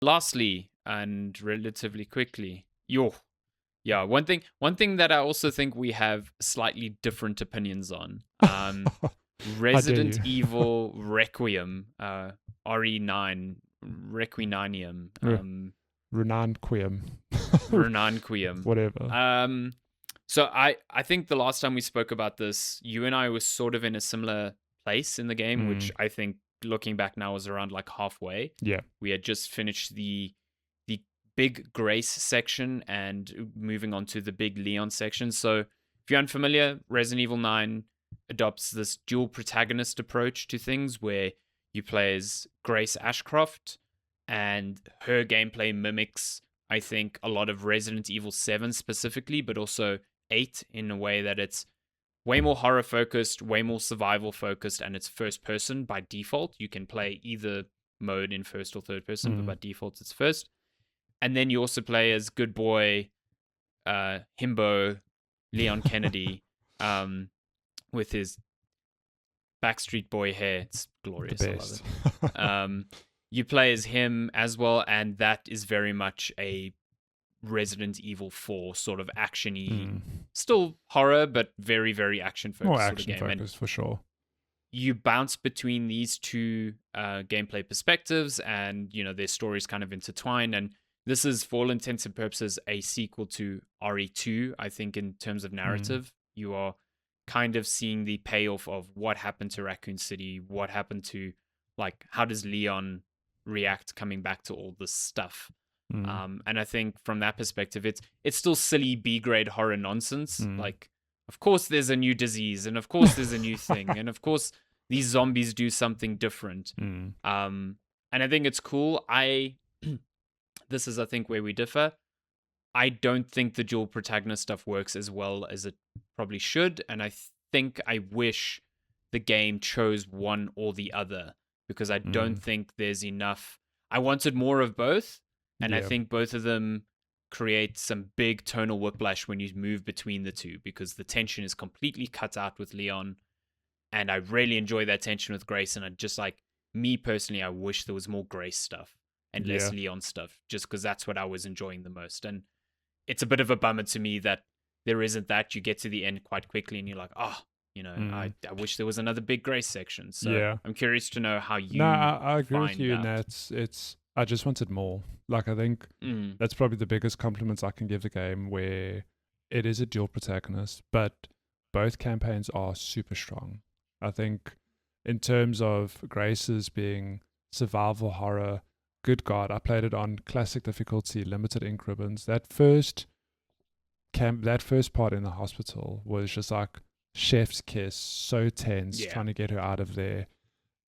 Lastly, and relatively quickly, yeah, one thing that I also think we have slightly different opinions on. How dare Resident you? Evil Requiem, RE9, Requinanium, R- Renanquium. Vernanquium. Whatever. So I think the last time we spoke about this, you and I were sort of in a similar place in the game, which Mm, I think looking back now was around like halfway. yeah. We had just finished the big Grace section and moving on to the big Leon section. So if you're unfamiliar, Resident Evil 9 adopts this dual protagonist approach to things where you play as Grace Ashcroft and her gameplay mimics, I think, a lot of Resident Evil 7 specifically, but also 8 in a way that it's way more horror focused, way more survival focused, and it's first person by default. You can play either mode in first or third person, but Mm, by default it's first. And then you also play as good boy Himbo Leon Kennedy um, with his Backstreet Boy hair. It's the glorious. I love best. it. You play as him as well, and that is very much a Resident Evil 4 sort of actiony, Mm. still horror, but very, very action More focused sort of action game. And focused for sure. you bounce between these two gameplay perspectives, and their stories kind of intertwine. And this is, for all intents and purposes, a sequel to RE2. I think in terms of narrative, you are kind of seeing the payoff of what happened to Raccoon City, what happened to, like, how does Leon react coming back to all this stuff. Mm. And I think from that perspective, it's still silly B grade horror nonsense. Mm. Like, of course there's a new disease, and of course there's a new thing, and of course these zombies do something different. Mm. And I think it's cool. This is, I think, where we differ. I don't think the dual protagonist stuff works as well as it probably should, and I think I wish the game chose one or the other, because I don't think there's enough. I wanted more of both, and I Yeah. think both of them create some big tonal whiplash when you move between the two, because the tension is completely cut out with Leon, and I really enjoy that tension with Grace. And I just, like, me personally, I wish there was more Grace stuff and less Yeah. Leon stuff, just because that's what I was enjoying the most. And it's a bit of a bummer to me that there isn't that. You get to the end quite quickly and you're like, I wish there was another big Grace section. So Yeah. I'm curious to know how No, you I agree with find you in out. that it's I just wanted more. Like I think Mm, that's probably the biggest compliments I can give the game, where it is a dual protagonist, but both campaigns are super strong. I think in terms of Grace's being survival horror, good God, I played it on classic difficulty, limited ink ribbons. That first part in the hospital was just like chef's kiss, so tense, yeah. trying to get her out of there.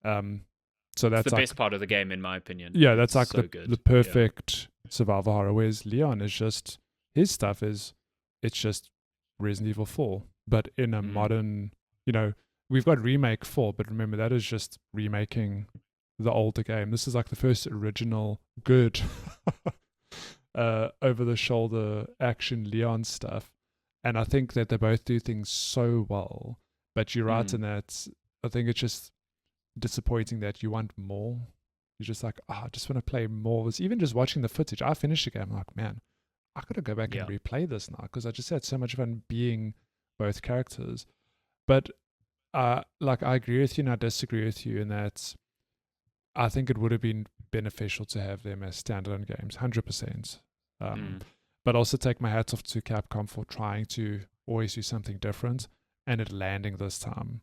So It's that's the like, best part of the game, in my opinion. yeah, It's that's like so the good. perfect survival horror. Whereas Leon is just, his stuff is, it's just Resident Evil 4, but in a Yeah. modern, we've got remake 4, but remember that is just remaking the older game. This is like the first original good over the shoulder action Leon stuff. And I think that they both do things so well. But you're right in that I think it's just disappointing that you want more. You're just like, I just want to play more. It's even just watching the footage. I finished the game, I'm like, man, I gotta go back and replay this now, because I just had so much fun being both characters. But like, I agree with you and I disagree with you in that I think it would have been beneficial to have them as standalone games, 100%. But also take my hats off to Capcom for trying to always do something different and it landing this time.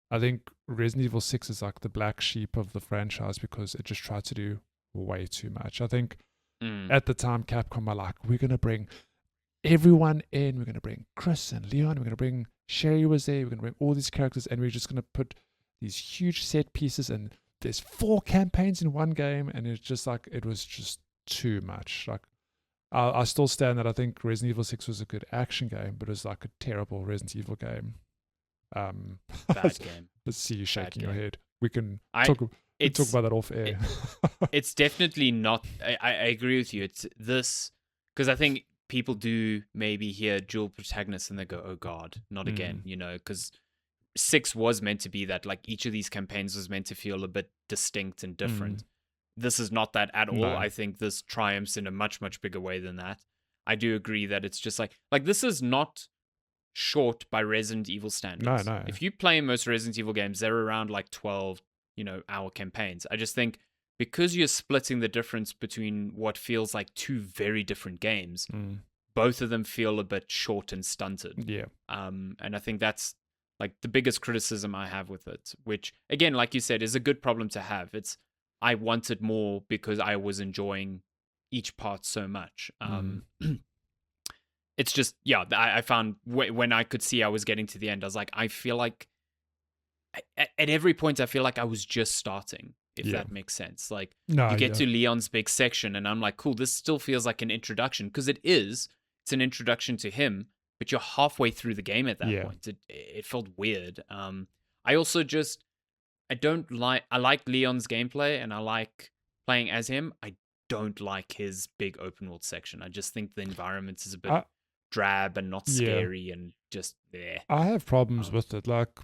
I think Resident Evil 6 is like the black sheep of the franchise because it just tried to do way too much. I think at the time Capcom were like, we're going to bring everyone in. We're going to bring Chris and Leon. We're going to bring Sherry was there. We're going to bring all these characters and we're just going to put these huge set pieces, and there's 4 campaigns in one game, and it's just like, it was just too much. Like, I still stand that I think Resident Evil 6 was a good action game, but it was like a terrible Resident Evil game. Bad game. Let's see you shaking your game. head. We can talk about that off air. It's definitely not. I agree with you. It's this, because I think people do maybe hear dual protagonists and they go, "Oh God, not again!" Because 6 was meant to be that. Like, each of these campaigns was meant to feel a bit distinct and different. this is not that at all. No. I think this triumphs in a much, much bigger way than that. I do agree that it's just like this is not short by Resident Evil standards. No. If you play most Resident Evil games, they're around like 12, hour campaigns. I just think because you're splitting the difference between what feels like two very different games, both of them feel a bit short and stunted. Yeah. And I think that's like the biggest criticism I have with it, which again, like you said, is a good problem to have. I wanted more because I was enjoying each part so much. It's just, I found when I could see I was getting to the end, I was like, I feel like at every point, I feel like I was just starting, if that makes sense. Like you get to Leon's big section and I'm like, cool, this still feels like an introduction because it's an introduction to him, but you're halfway through the game at that point. It felt weird. I also I like Leon's gameplay and I like playing as him. I don't like his big open world section. I just think the environment is a bit drab and not scary and just there. I have problems with it. Like,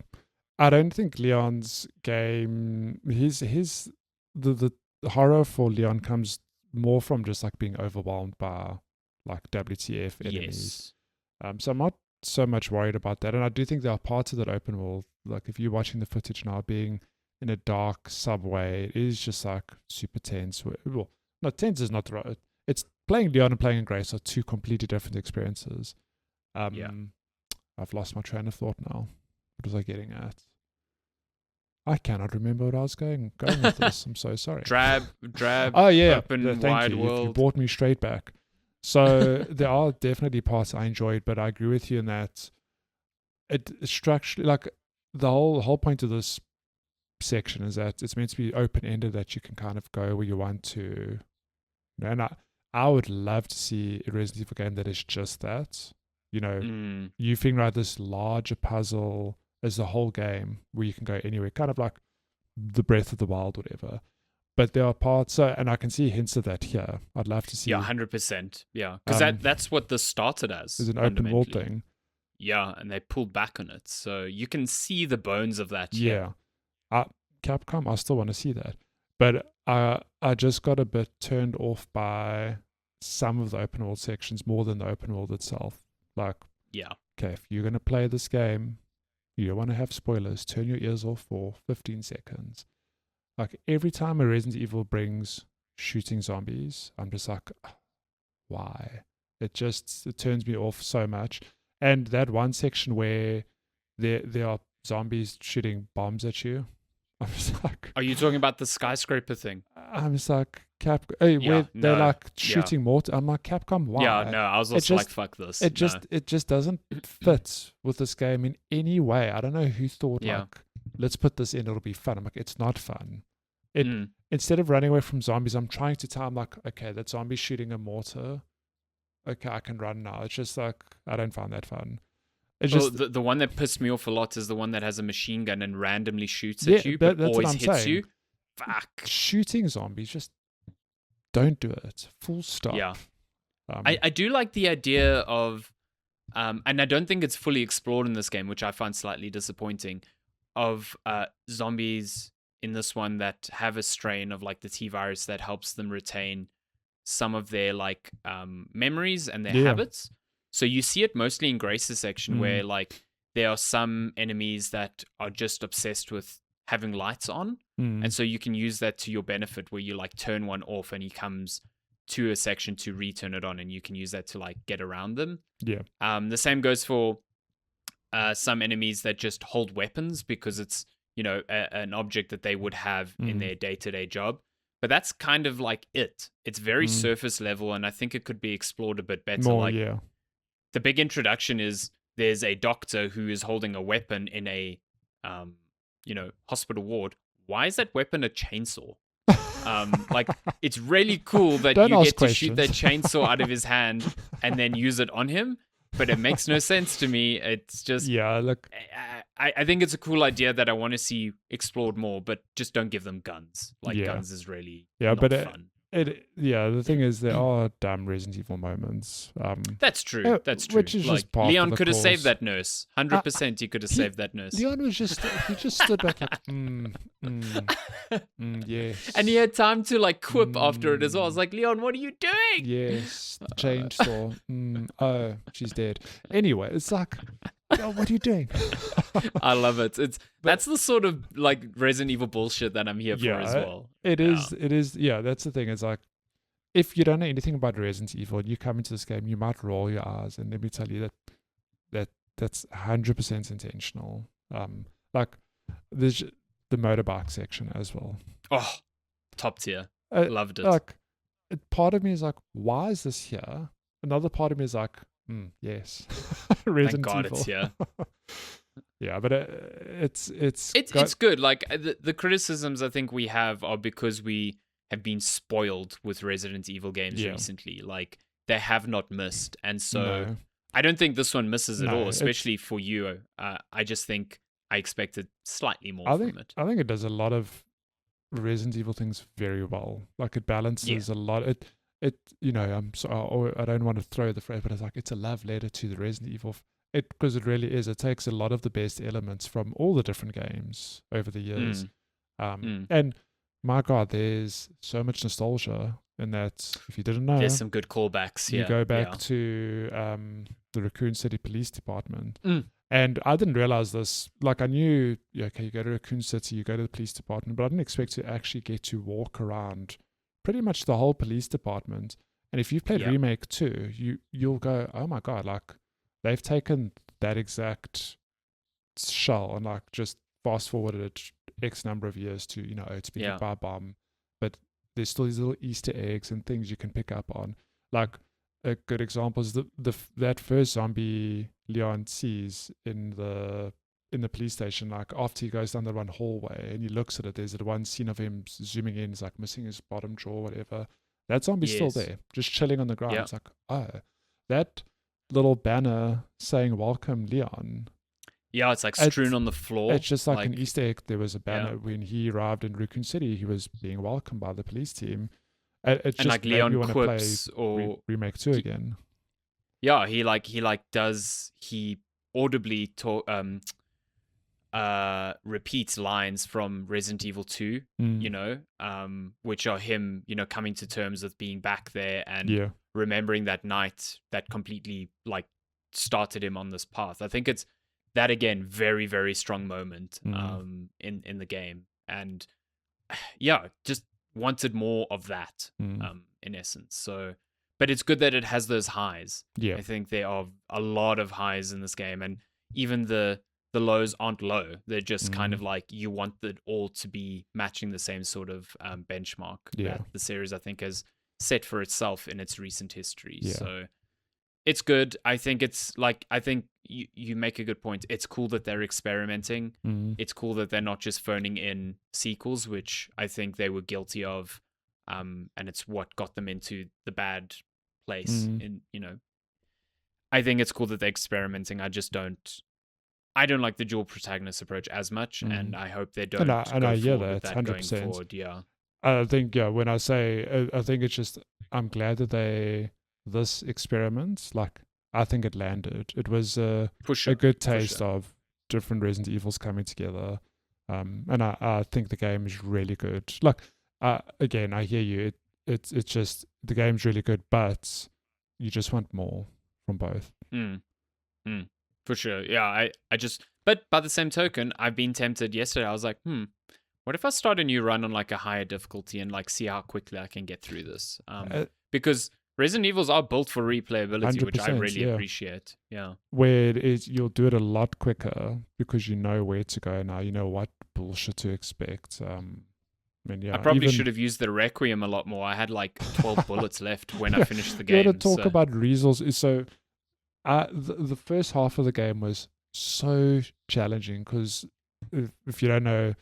I don't think Leon's game, the horror for Leon comes more from just like being overwhelmed by like WTF enemies. So I'm not so much worried about that. And I do think there are parts of that open world, like if you're watching the footage now, being in a dark subway, it is just like super tense. Well, not tense is not the right. It's playing Leon and playing Grace are two completely different experiences. I've lost my train of thought now. What was I getting at? I cannot remember what I was going with this. I'm so sorry. Drab. Oh yeah, open thank wide you. world. You brought me straight back. So there are definitely parts I enjoyed, but I agree with you in that it structurally, like the whole point of this section is that it's meant to be open ended, that you can kind of go where you want to. And I would love to see a Resident Evil game that is just that. You figure out this larger puzzle as the whole game where you can go anywhere, kind of like the Breath of the Wild, whatever. But there are parts, and I can see hints of that here. I'd love to see. Yeah, 100%. Yeah, because that's what this started as. It's an open world thing. Yeah, and they pulled back on it, so you can see the bones of that. Yeah, Capcom, I still want to see that, but I just got a bit turned off by some of the open world sections more than the open world itself. Like, okay, if you're gonna play this game, you don't want to have spoilers. Turn your ears off for 15 seconds. Like every time a Resident Evil brings shooting zombies, I'm just like, why? It turns me off so much. And that one section where there are zombies shooting bombs at you, I'm just like, are you talking about the skyscraper thing? I'm just like, where they're like shooting mortar. I'm like, Capcom, why? Yeah, no, I was also like, fuck this. It just doesn't fit with this game in any way. I don't know who thought like, let's put this in, it'll be fun. I'm like, it's not fun. Instead of running away from zombies, I'm trying to tell, I'm like, okay, that zombie's shooting a mortar. Okay, I can run now. It's just like, I don't find that fun. It's just the one that pissed me off a lot is the one that has a machine gun and randomly shoots at you, but always hits you. Fuck. Shooting zombies, just don't do it. Full stop. Yeah. I do like the idea of, and I don't think it's fully explored in this game, which I find slightly disappointing, of zombies in this one that have a strain of like the T virus that helps them retain some of their like memories and their habits. So you see it mostly in Grace's section where like there are some enemies that are just obsessed with having lights on. And so you can use that to your benefit where you like turn one off and he comes to a section to return it on and you can use that to like get around them. Yeah. The same goes for some enemies that just hold weapons because it's, an object that they would have in their day-to-day job. But that's kind of like it. It's very surface level and I think it could be explored a bit better. The big introduction is there's a doctor who is holding a weapon in a, hospital ward. Why is that weapon a chainsaw? Like, it's really cool that you get to shoot that chainsaw out of his hand and then use it on him, but it makes no sense to me. It's just... Yeah, look... I think it's a cool idea that I want to see explored more, but just don't give them guns. Like, guns is really not fun. The thing is, there are dumb Resident Evil moments. That's true. That's true. Which is like just part Leon of the could have saved course. that nurse. 100% he could have saved that nurse. Leon was he just stood back like, yes. And he had time to like quip after it as well. I was like, Leon, what are you doing? Yes, the chainsaw. Oh, she's dead. Anyway, it's like, oh, what are you doing? I love it. That's the sort of like Resident Evil bullshit that I'm here for as well. It is. Yeah, that's the thing. It's like, if you don't know anything about Resident Evil, you come into this game, you might roll your eyes, and let me tell you that's 100% intentional. Like there's the motorbike section as well. Oh, top tier. Loved it. Like, part of me is like, why is this here? Another part of me is like, yes, Resident Thank God Evil. it's here. Yeah, but it's good. Like the criticisms I think we have are because we have been spoiled with Resident Evil games recently. Like they have not missed, and so I don't think this one misses at all. Especially for you, I just think I expected slightly more from it. I think it does a lot of Resident Evil things very well. Like it balances a lot. It I don't want to throw the phrase, but it's like it's a love letter to the Resident Evil. Because it really is. It takes a lot of the best elements from all the different games over the years. And my God, there's so much nostalgia in that. If you didn't know, there's some good callbacks. You go back to the Raccoon City Police Department. And I didn't realize this. Like I knew, okay, you go to Raccoon City, you go to the police department, but I didn't expect to actually get to walk around pretty much the whole police department. And if you've played Remake 2, you'll go, oh my God, like they've taken that exact shell and like just fast forwarded it X number of years to, it's been hit by a bomb. But there's still these little Easter eggs and things you can pick up on. Like a good example is that first zombie Leon sees in the police station, like after he goes down the one hallway and he looks at it, there's the one scene of him zooming in, he's like missing his bottom jaw, whatever. That zombie's still there, just chilling on the ground. It's like, oh, that little banner saying welcome Leon. Yeah, it's like strewn on the floor. It's just like an Easter egg. There was a banner when he arrived in Raccoon City, he was being welcomed by the police team. It just like Leon quips or Remake 2 again. Yeah, he audibly repeats lines from Resident Evil 2, which are him, coming to terms with being back there and remembering that night that completely like started him on this path. I think it's that again, very, very strong moment in the game. And just wanted more of that in essence. So, but it's good that it has those highs. I think there are a lot of highs in this game, and even the lows aren't low. They're just kind of like you want it all to be matching the same sort of benchmark that the series I think has set for itself in its recent history. So it's good. I think you make a good point. It's cool that they're experimenting. It's cool that they're not just phoning in sequels, which I think they were guilty of. And it's what got them into the bad place. I think it's cool that they're experimenting. I don't like the dual protagonist approach as much, and I hope they don't. And I hear that 100%. Going forward, yeah. I think when I say, I think it's just I'm glad that this experiment, like I think it landed. It was a good taste of different Resident Evils coming together, and I think the game is really good. Like again, I hear you. It's just the game's really good, but you just want more from both. For sure. Yeah, but by the same token, I've been tempted yesterday. I was like, what if I start a new run on like a higher difficulty and like see how quickly I can get through this? Because Resident Evils are built for replayability, which I really appreciate. Yeah. Where it is, you'll do it a lot quicker because you know where to go now. You know what bullshit to expect. I probably should have used the Requiem a lot more. I had like 12 bullets left when I finished the game. You got to talk about resources. So the first half of the game was so challenging because if you don't know,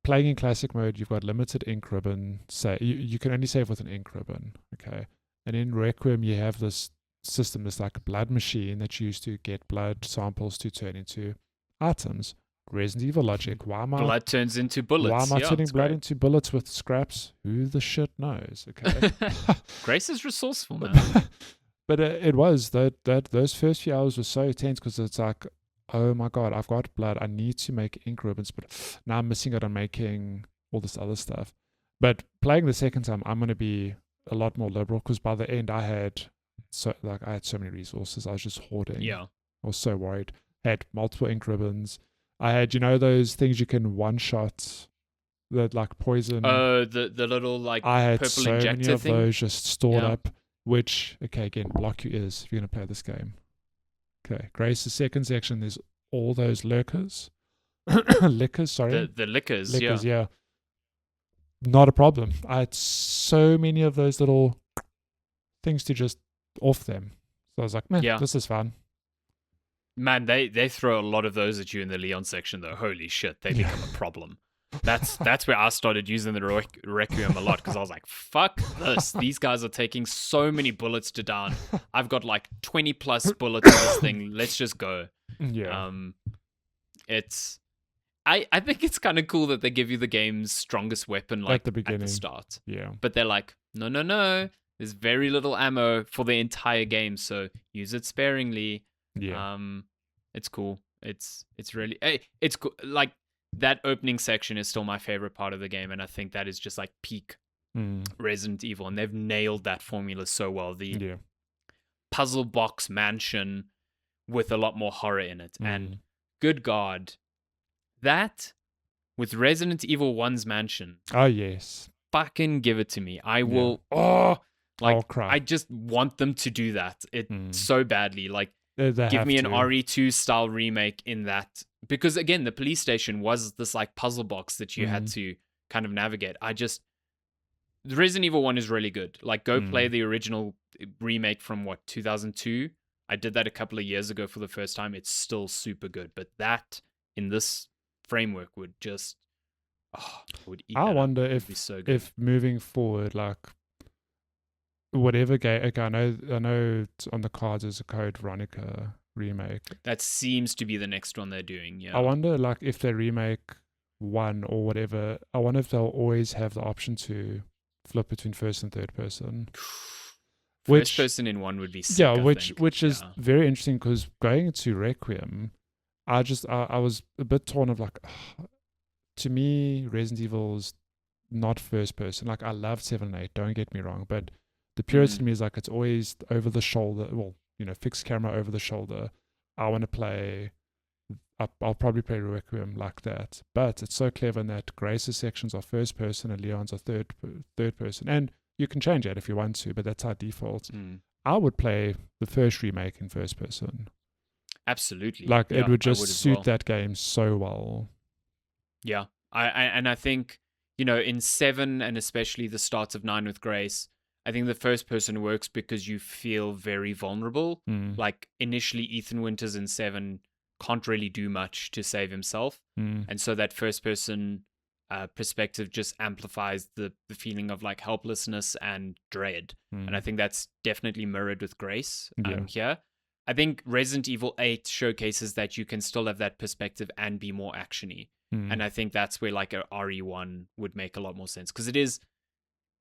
playing in classic mode, you've got limited ink ribbon. You can only save with an ink ribbon, okay? And in Requiem, you have this system, this like a blood machine that you use to get blood samples to turn into items. Resident Evil logic. Blood turns into Why bullets. am I Yeah, turning it's blood great. into bullets with scraps? Who the shit knows? Okay. Grace is resourceful, man. But it was that those first few hours were so tense because it's like, oh my god, I've got blood. I need to make ink ribbons, but now I'm missing out on making all this other stuff. But playing the second time, I'm gonna be a lot more liberal because by the end I had so many resources. I was just hoarding. Yeah. I was so worried. Had multiple ink ribbons. I had those things you can one shot that like poison. The little like I had purple so injector many of thing. those just stored Yeah. up, which, okay, again, block your ears if you're going to play this game. Okay, Grace's second section, there's all those lurkers. Lickers, sorry. The liquors, Lickers, yeah. yeah. Not a problem. I had so many of those little things to just off them. So I was like, man, Yeah. this is fun. Man, they throw a lot of those at you in the Leon section, though. Holy shit, they become a problem. That's where I started using the Requiem a lot because I was like, fuck this. These guys are taking so many bullets to down. I've got like 20 plus bullets in this thing. Let's just go. Yeah. It's I think it's kind of cool that they give you the game's strongest weapon like at the beginning. at the start. Yeah. But they're like, no. There's very little ammo for the entire game, so use it sparingly. Yeah. It's cool. It's really it's cool. Like that opening section is still my favorite part of the game, and I think that is just like peak Resident Evil, and they've nailed that formula so well. The puzzle box mansion with a lot more horror in it, and good God, that with Resident Evil 1's mansion. Oh yes. Fucking give it to me. I will. I'll cry. I just want them to do that. So badly. Like, They give me an to. RE2 style remake in that. Because again, the police station was this like puzzle box that you had to kind of navigate. The Resident Evil 1 is really good. Like, go play the original remake from 2002. I did that a couple of years ago for the first time. It's still super good. But that in this framework would just would eat I that wonder up. It'd be so good. if moving forward, like whatever game, okay, I know it's on the cards is a Code Veronica remake. That seems to be the next one they're doing. Yeah. I wonder, like, if they remake one or whatever, I wonder if they'll always have the option to flip between first and third person. First person in one would be sick. Yeah, I which think. is very interesting because going into Requiem, I was a bit torn of like, to me, Resident Evil's not first person. Like, I love 7 and 8, don't get me wrong, but the purist in me is like, it's always over the shoulder. Well, fixed camera over the shoulder. I want to play. I'll probably play Requiem like that. But it's so clever in that Grace's sections are first person and Leon's are third person. And you can change that if you want to, but that's our default. I would play the first remake in first person. Absolutely. Like, it would just suit well. that game so well. Yeah. I think, in 7 and especially the start of 9 with Grace, I think the first person works because you feel very vulnerable. Like, initially, Ethan Winters in 7 can't really do much to save himself. And so that first person perspective just amplifies the feeling of like helplessness and dread. And I think that's definitely mirrored with Grace here. I think Resident Evil 8 showcases that you can still have that perspective and be more actiony. And I think that's where like a RE1 would make a lot more sense, because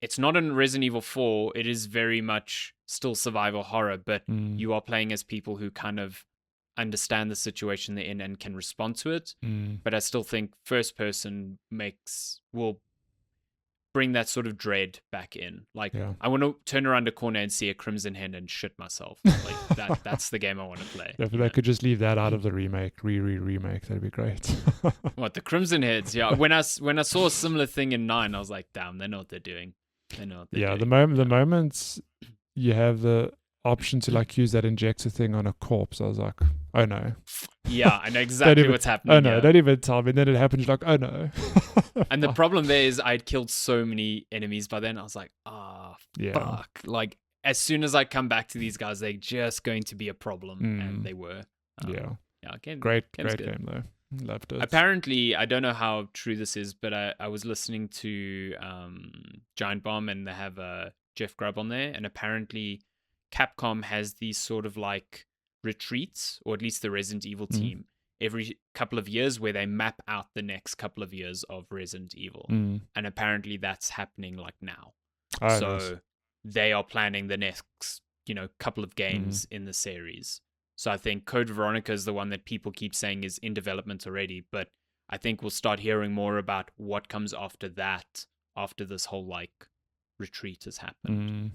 it's not in Resident Evil 4. It is very much still survival horror, but you are playing as people who kind of understand the situation they're in and can respond to it. But I still think first person will bring that sort of dread back in. Like, I want to turn around a corner and see a Crimson Head and shit myself. Like that's the game I want to play. If they could just leave that out of the remake, remake, that'd be great. What, the Crimson Heads? Yeah. When I saw a similar thing in 9, I was like, damn, they know what they're doing. They know what they're doing. The moment you have the option to like use that injector thing on a corpse, I was like, oh no. Yeah, I know exactly what's happening. Oh no, don't even tell me. And then it happened, you're like, oh no. And the problem there is I'd killed so many enemies by then. I was like, fuck. Like, as soon as I come back to these guys, they're just going to be a problem. And they were. Great game though. Loved it. Apparently, I don't know how true this is, but I was listening to Giant Bomb, and they have Jeff Grubb on there, and apparently Capcom has these sort of like retreats, or at least the Resident Evil team every couple of years where they map out the next couple of years of Resident Evil. Mm. And apparently that's happening like now. Oh, So nice. they are planning the next, couple of games in the series. So I think Code Veronica is the one that people keep saying is in development already, but I think we'll start hearing more about what comes after that, after this whole retreat has happened.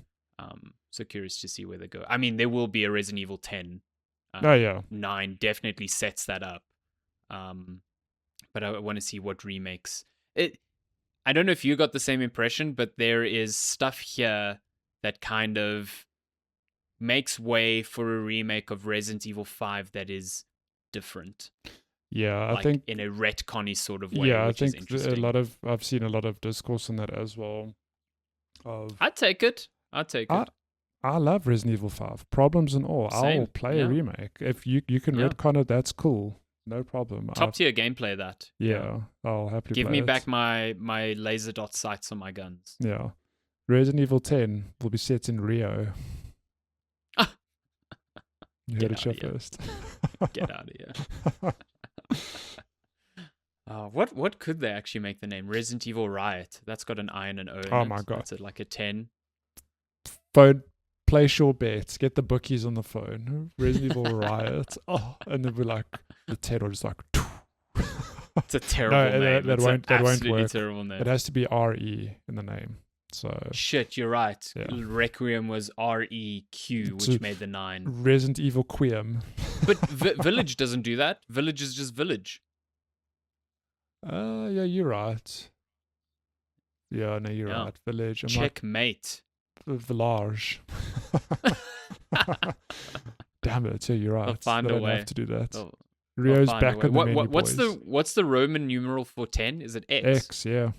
So curious to see where they go. I mean, there will be a Resident Evil 10. 9 definitely sets that up. But I want to see what remakes. I don't know if you got the same impression, but there is stuff here that kind of makes way for a remake of Resident Evil 5 that is different. Yeah, I think in a retconny sort of way. Yeah, which I is think interesting. I've seen a lot of discourse on that as well. I'd take it. I love Resident Evil 5. Problems and all. Same, I'll play a remake. If you can retcon it, that's cool. No problem. Top tier gameplay that. Yeah, I'll happily give play me it. back my laser dot sights on my guns. Yeah. Resident Evil 10 will be set in Rio. You heard it here first. Get out of here. What could they actually make the name? Resident Evil Riot. That's got an I and an O in it. Oh my god. That's like a 10. Phone, place your bets. Get the bookies on the phone. Resident Evil Riot. Oh, and then we're like, the 10 will just like... It's a terrible name. That won't work. Terrible name. It has to be RE in the name. So shit, you're right. Yeah. Requiem was REQ, which made the 9. Resident Evil Requiem. But Village doesn't do that. Village is just Village. Yeah, you're right. Yeah, no, you're right. Village. Checkmate. Village. Damn it! Yeah, you're right. I'll find they a don't way. have to do that. Rio's back on the menu, what's boys. what's the Roman numeral for 10? Is it X? X, yeah.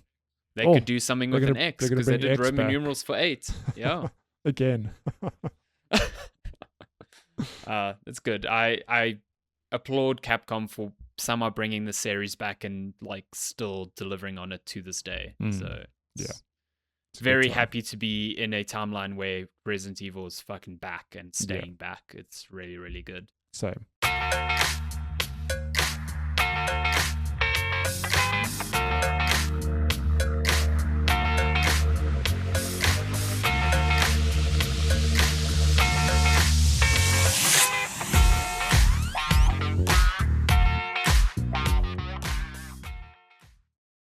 They could do something with an X because they did X Roman back. numerals for 8. Yeah. Again. That's good. I applaud Capcom for somehow bringing the series back and still delivering on it to this day. So yeah. Very happy to be in a timeline where Resident Evil is fucking back and staying back. It's really, really good. Same.